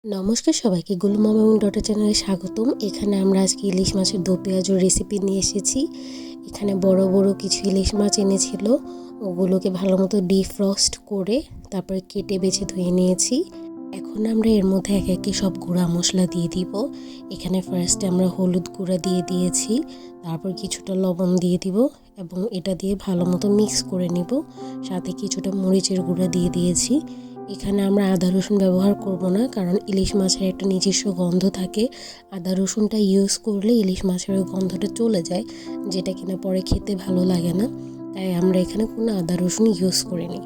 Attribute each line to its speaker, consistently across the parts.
Speaker 1: নমস্কার সবাইকে, গুলু মাম এবং ডটার চ্যানেলে স্বাগতম। এখানে আমরা আজকে ইলিশ মাছের দো পেঁয়াজুর রেসিপি নিয়ে এসেছি। এখানে বড় বড় কিছু ইলিশ মাছ এনেছিল, ওগুলোকে ভালো মতো ডিফ্রস্ট করে তারপরে কেটে বেছে ধুয়ে নিয়েছি। এখন আমরা এর মধ্যে একে একে সব গুঁড়া মশলা দিয়ে দিব। এখানে ফার্স্টে আমরা হলুদ গুঁড়া দিয়ে দিয়েছি, তারপর কিছুটা লবণ দিয়ে দিব এবং এটা দিয়ে ভালো মতো মিক্স করে নিব। সাথে কিছুটা মরিচের গুঁড়া দিয়ে দিয়েছি। এখানে আমরা আদা রসুন ব্যবহার করব না, কারণ ইলিশ মাছের একটা নিজস্ব গন্ধ থাকে। আদা রসুনটা ইউজ করলে ইলিশ মাছের গন্ধটা চলে যায়, যেটা কিনা পরে খেতে ভালো লাগে না। তাই আমরা এখানে কোনো আদা রসুন ইউজ করিনি।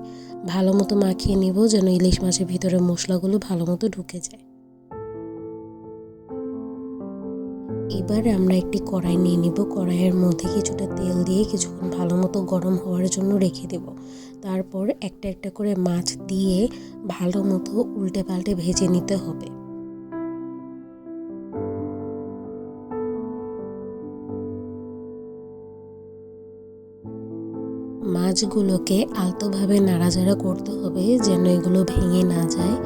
Speaker 1: ভালো মতো মাখিয়ে নিব যেন ইলিশ মাছের ভিতরে মশলাগুলো ভালো মতো ঢুকে যায়। এবার আমরা একটি কড়াই নিয়ে নিব। কড়াইয়ের মধ্যে কিছুটা তেল দিয়ে কিছুক্ষণ ভালো মতো গরম হওয়ার জন্য রেখে দেব। তারপর একটা একটা করে মাছ দিয়ে ভালো মতো উল্টে পাল্টে ভেজে নিতে হবে। মাছগুলোকে আলতোভাবে নাড়াচাড়া করতে হবে যেন এগুলো ভেঙে না যায়।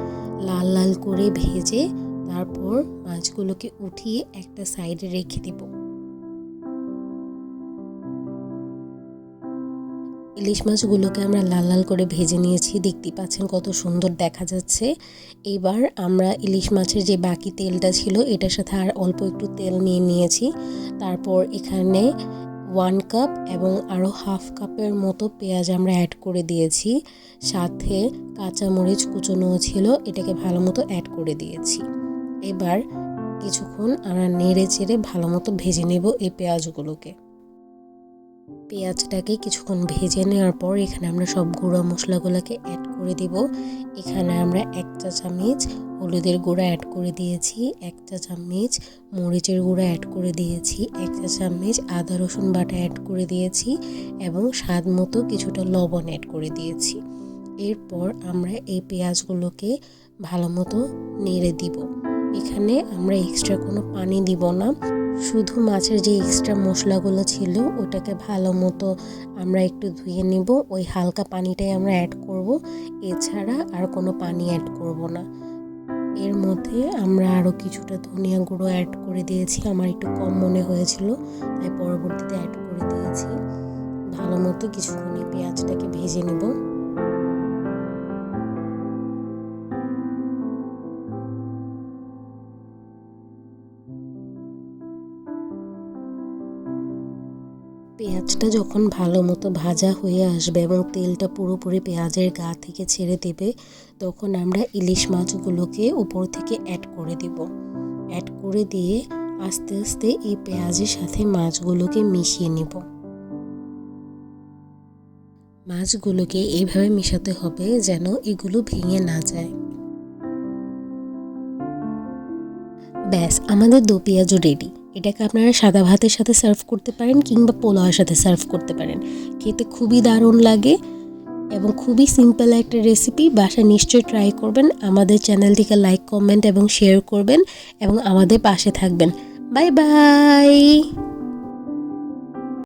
Speaker 1: লাল লাল করে ভেজে তারপর মাছগুলোকে উঠিয়ে একটা সাইডে রেখে দেব। ইলিশ মাছগুলোকে আমরা লাল লাল করে ভেজে নিয়েছি, দেখতে পাচ্ছেন কত সুন্দর দেখা যাচ্ছে। এবার আমরা ইলিশ মাছের যে বাকি তেলটা ছিল এটার সাথে আর অল্প একটু তেল নিয়ে নিয়েছি। তারপর এখানে 1 কাপ এবং আরও হাফ কাপের মতো পেঁয়াজ আমরা অ্যাড করে দিয়েছি। সাথে কাঁচামরিচ কুচোনো ছিল, এটাকে ভালো মতো অ্যাড করে দিয়েছি। এবার কিছুক্ষণ আমরা নেড়ে চেড়ে ভালো মতো ভেজে নেব এই পেঁয়াজগুলোকে। পেঁয়াজটাকে কিছুক্ষণ ভেজে নেওয়ার পর এখানে আমরা সব গুঁড়া মশলাগুলোকে অ্যাড করে দিব। এখানে আমরা 1 চা চামচ হলুদের গুঁড়া অ্যাড করে দিয়েছি, 1 চা চামচ মরিচের গুঁড়া অ্যাড করে দিয়েছি, 1 চা চামচ আদা রসুন বাটা অ্যাড করে দিয়েছি এবং স্বাদ মতো কিছুটা লবণ অ্যাড করে দিয়েছি। এরপর আমরা এই পেঁয়াজগুলোকে ভালো মতো নেড়ে দিব। এখানে আমরা এক্সট্রা কোনো পানি দিব না, শুধু মাছের যে এক্সট্রা মশলাগুলো ছিল ওটাকে ভালো মতো আমরা একটু ধুয়ে নিব, ওই হালকা পানিটাই আমরা অ্যাড করব, এছাড়া আর কোনো পানি অ্যাড করব না। এর মধ্যে আমরা আরও কিছুটা ধনিয়া গুঁড়ো অ্যাড করে দিয়েছি, আমার একটু কম মনে হয়েছিল তাই পরবর্তীতে অ্যাড করে দিয়েছি। ভালো মতো কিছুক্ষণ এই পেঁয়াজটাকে ভেজে নেব। পেঁয়াজটা যখন ভালো মতো ভাজা হয়ে আসবে এবং তেলটা পুরোপুরি পেঁয়াজের গা থেকে ছেড়ে দেবে, তখন আমরা ইলিশ মাছগুলোকে উপর থেকে অ্যাড করে দিব। অ্যাড করে দিয়ে আস্তে আস্তে এই পেঁয়াজের সাথে মাছগুলোকে মিশিয়ে নেব। মাছগুলোকে এইভাবে মেশাতে হবে যেন এগুলো ভেঙে না যায়। ব্যাস, আমাদের দো পেঁয়াজু রেডি। এটাকে আপনারা সাদা ভাতের সাথে সার্ভ করতে পারেন কিংবা পোলাওয়ের সাথে সার্ভ করতে পারেন। খেতে খুবই দারুণ লাগে এবং খুবই সিম্পল একটা রেসিপি। বাসায় নিশ্চয়ই ট্রাই করবেন। আমাদের চ্যানেলটিকে লাইক, কমেন্ট এবং শেয়ার করবেন এবং আমাদের পাশে থাকবেন। Bye bye.